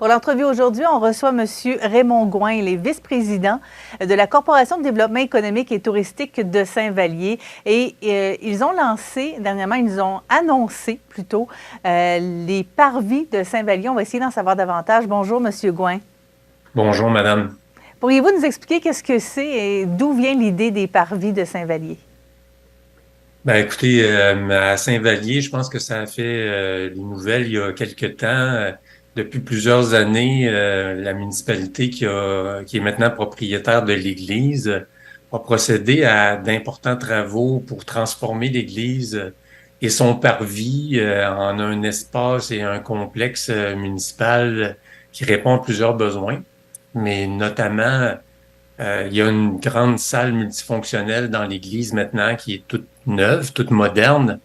Pour l'entrevue aujourd'hui, on reçoit M. Raymond Gouin, il est vice-président de la Corporation de développement économique et touristique de Saint-Vallier. Et ils ont lancé, dernièrement, ils ont annoncé plutôt les parvis de Saint-Vallier. On va essayer d'en savoir davantage. Bonjour, M. Gouin. Bonjour, madame. Pourriez-vous nous expliquer qu'est-ce que c'est et d'où vient l'idée des parvis de Saint-Vallier? Ben, écoutez, à Saint-Vallier, je pense que ça a fait les nouvelles il y a quelque temps. Depuis plusieurs années, la municipalité qui est maintenant propriétaire de l'église a procédé à d'importants travaux pour transformer l'église et son parvis en un espace et un complexe municipal qui répond à plusieurs besoins, mais notamment il y a une grande salle multifonctionnelle dans l'église maintenant qui est toute neuve, toute moderne.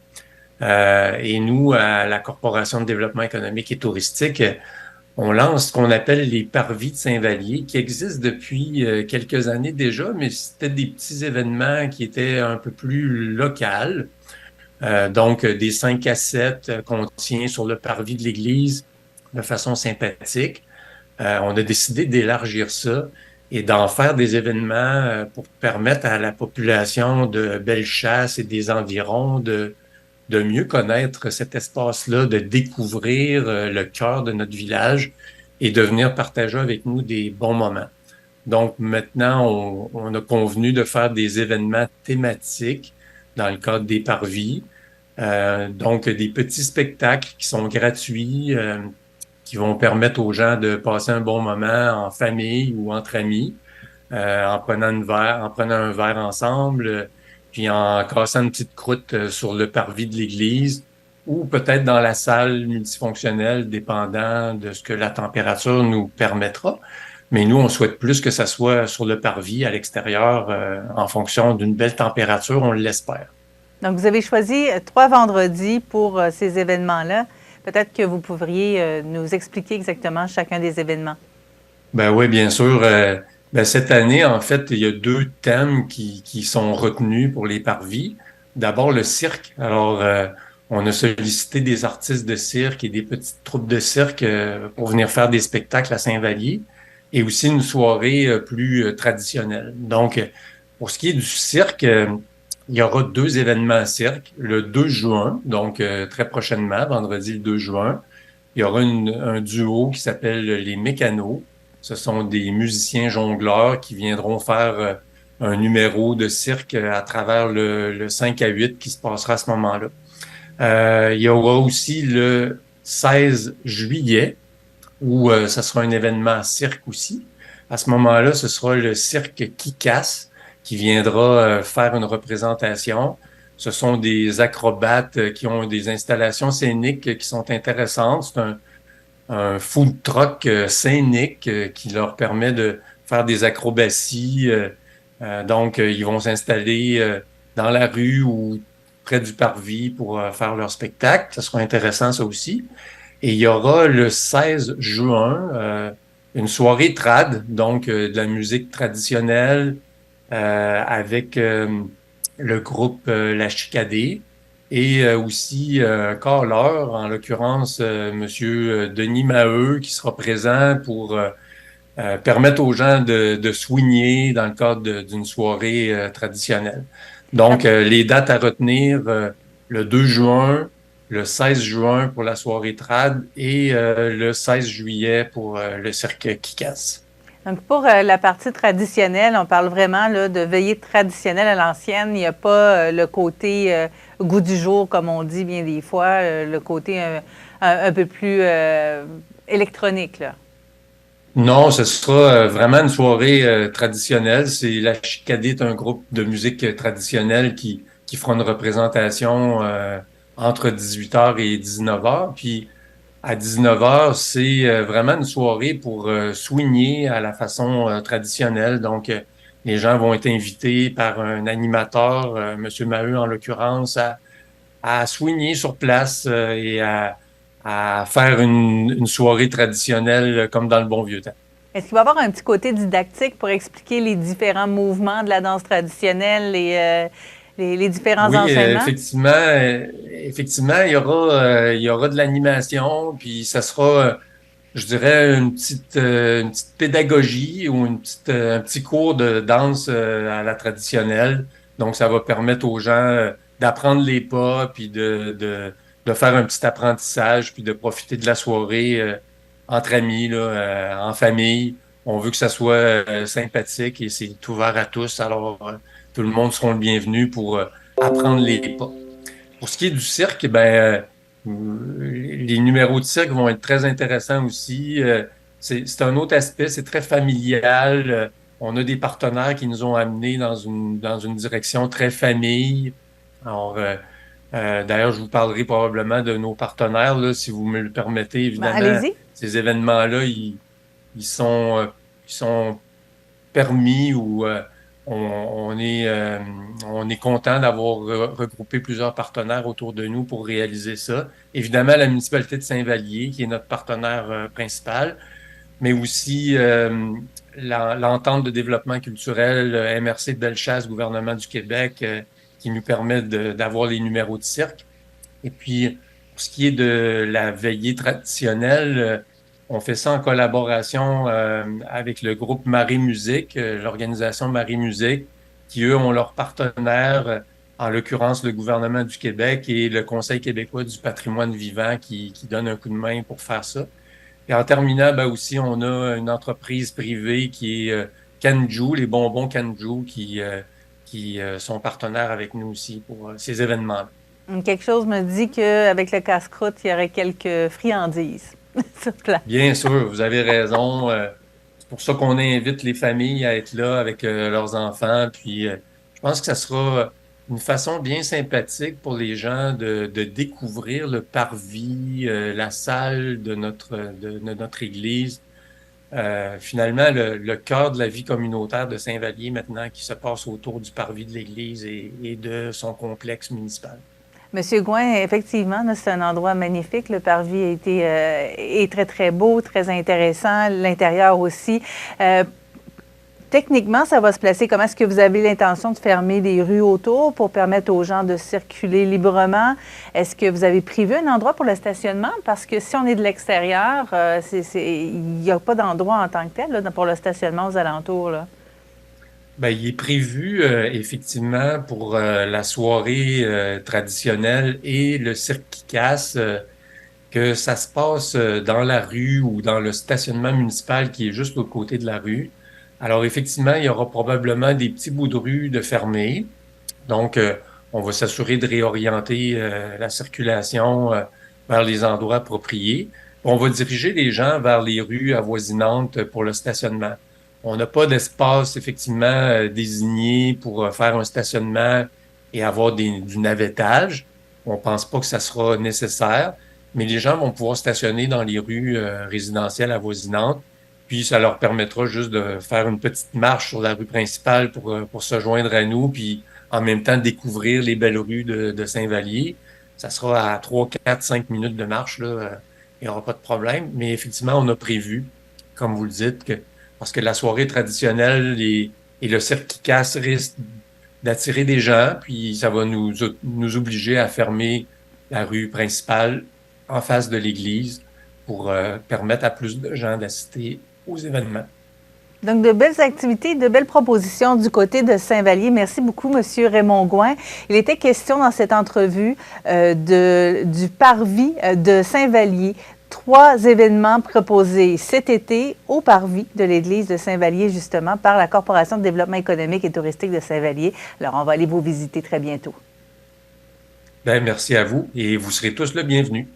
Et nous, à la Corporation de développement économique et touristique, on lance ce qu'on appelle les parvis de Saint-Vallier, qui existent depuis quelques années déjà, mais c'était des petits événements qui étaient un peu plus locaux. Donc, des 5 à 7 qu'on tient sur le parvis de l'église de façon sympathique. On a décidé d'élargir ça et d'en faire des événements pour permettre à la population de Bellechasse et des environs de mieux connaître cet espace-là, de découvrir le cœur de notre village et de venir partager avec nous des bons moments. Donc maintenant, on a convenu de faire des événements thématiques dans le cadre des parvis. Donc des petits spectacles qui sont gratuits, qui vont permettre aux gens de passer un bon moment en famille ou entre amis, en prenant un verre ensemble, puis en cassant une petite croûte sur le parvis de l'église ou peut-être dans la salle multifonctionnelle, dépendant de ce que la température nous permettra. Mais nous, on souhaite plus que ça soit sur le parvis, à l'extérieur, en fonction d'une belle température, on l'espère. Donc, vous avez choisi 3 vendredis pour ces événements-là. Peut-être que vous pourriez nous expliquer exactement chacun des événements. Ben oui, bien sûr. Ben cette année, en fait, il y a deux thèmes qui sont retenus pour les parvis. D'abord, le cirque. Alors, on a sollicité des artistes de cirque et des petites troupes de cirque pour venir faire des spectacles à Saint-Vallier et aussi une soirée plus traditionnelle. Donc, pour ce qui est du cirque, il y aura deux événements cirque. Le 2 juin, donc très prochainement, vendredi le 2 juin, il y aura un duo qui s'appelle les Mécanos. Ce sont des musiciens jongleurs qui viendront faire un numéro de cirque à travers le 5 à 8 qui se passera à ce moment-là. Il y aura aussi le 16 juillet où ça sera un événement cirque aussi. À ce moment-là, ce sera le cirque Kikas qui viendra faire une représentation. Ce sont des acrobates qui ont des installations scéniques qui sont intéressantes. C'est un food truck scénique qui leur permet de faire des acrobaties. Donc, ils vont s'installer dans la rue ou près du parvis pour faire leur spectacle. Ça sera intéressant, ça aussi. Et il y aura le 16 juin une soirée trad, donc de la musique traditionnelle avec le groupe La Chicadée et aussi Carleur, en l'occurrence Monsieur Denis Maheu, qui sera présent pour permettre aux gens de soigner dans le cadre d'une soirée traditionnelle. Donc, les dates à retenir, le 2 juin, le 16 juin pour la soirée trad et le 16 juillet pour le cirque Kikas. Donc, pour la partie traditionnelle, on parle vraiment là, de veillée traditionnelle à l'ancienne. Il n'y a pas le côté goût du jour, comme on dit bien des fois, le côté un peu plus électronique, là. Non, ce sera vraiment une soirée traditionnelle. C'est la Chicadée est un groupe de musique traditionnelle qui fera une représentation entre 18h et 19h. Puis à 19h, c'est vraiment une soirée pour swinguer à la façon traditionnelle. Donc, les gens vont être invités par un animateur, Monsieur Maheu en l'occurrence, à swinguer sur place à faire une soirée traditionnelle comme dans le bon vieux temps. Est-ce qu'il va y avoir un petit côté didactique pour expliquer les différents mouvements de la danse traditionnelle et les différents Oui, enchaînements? effectivement, il y aura de l'animation, puis ça sera je dirais une petite pédagogie ou un petit cours de danse à la traditionnelle. Donc, ça va permettre aux gens d'apprendre les pas, puis de faire un petit apprentissage, puis de profiter de la soirée entre amis, là, en famille. On veut que ça soit sympathique et c'est ouvert à tous. Alors, tout le monde sera le bienvenu pour apprendre les pas. Pour ce qui est du cirque, les numéros de cirque vont être très intéressants aussi. C'est un autre aspect, c'est très familial. On a des partenaires qui nous ont amenés dans une direction très famille. Alors, d'ailleurs, je vous parlerai probablement de nos partenaires, là, si vous me le permettez. Ben, Évidemment, allez-y. ces événements-là, ils sont, ils sont permis ou on est content d'avoir regroupé plusieurs partenaires autour de nous pour réaliser ça. Évidemment, la municipalité de Saint-Vallier, qui est notre partenaire principal, mais aussi l'entente de développement culturel MRC de Bellechasse, gouvernement du Québec, qui nous permet d'avoir les numéros de cirque. Et puis, pour ce qui est de la veillée traditionnelle, on fait ça en collaboration avec le groupe Marie Musique, l'organisation Marie Musique, qui, eux, ont leurs partenaires, en l'occurrence le gouvernement du Québec et le Conseil québécois du patrimoine vivant qui donne un coup de main pour faire ça. Et en terminant, ben aussi, on a une entreprise privée qui est Canju, les bonbons Canju, qui sont partenaires avec nous aussi pour ces événements-là. Quelque chose me dit qu'avec le casse-croûte, il y aurait quelques friandises sur place. Bien sûr, vous avez raison. C'est pour ça qu'on invite les familles à être là avec leurs enfants. Puis, je pense que ça sera une façon bien sympathique pour les gens de découvrir le parvis, la salle de notre église. Finalement, le cœur de la vie communautaire de Saint-Vallier maintenant qui se passe autour du parvis de l'église et de son complexe municipal. Monsieur Gouin, effectivement, c'est un endroit magnifique. Le parvis a été est très, très beau, très intéressant. L'intérieur aussi. Techniquement, ça va se placer. Comment est-ce que vous avez l'intention de fermer les rues autour pour permettre aux gens de circuler librement? Est-ce que vous avez prévu un endroit pour le stationnement? Parce que si on est de l'extérieur, il n'y a pas d'endroit en tant que tel là, pour le stationnement aux alentours, là. Ben, il est prévu effectivement pour la soirée traditionnelle et le cirque qui casse que ça se passe dans la rue ou dans le stationnement municipal qui est juste l'autre côté de la rue. Alors effectivement, il y aura probablement des petits bouts de rue de fermés. Donc, on va s'assurer de réorienter la circulation vers les endroits appropriés. On va diriger les gens vers les rues avoisinantes pour le stationnement. On n'a pas d'espace effectivement désigné pour faire un stationnement et avoir du navettage. On pense pas que ça sera nécessaire, mais les gens vont pouvoir stationner dans les rues résidentielles avoisinantes. Puis ça leur permettra juste de faire une petite marche sur la rue principale pour se joindre à nous, puis en même temps découvrir les belles rues de Saint-Vallier. Ça sera à 3, 4, 5 minutes de marche, là. Il n'y aura pas de problème. Mais effectivement, on a prévu, comme vous le dites, parce que la soirée traditionnelle et le cirque qui casse risque d'attirer des gens, puis ça va nous obliger à fermer la rue principale en face de l'église pour permettre à plus de gens d'assister aux événements. Donc, de belles activités, de belles propositions du côté de Saint-Vallier. Merci beaucoup, Monsieur Raymond Gouin. Il était question dans cette entrevue du parvis de Saint-Vallier. 3 événements proposés cet été au parvis de l'église de Saint-Vallier, justement, par la Corporation de développement économique et touristique de Saint-Vallier. Alors, on va aller vous visiter très bientôt. Ben, merci à vous et vous serez tous le bienvenu.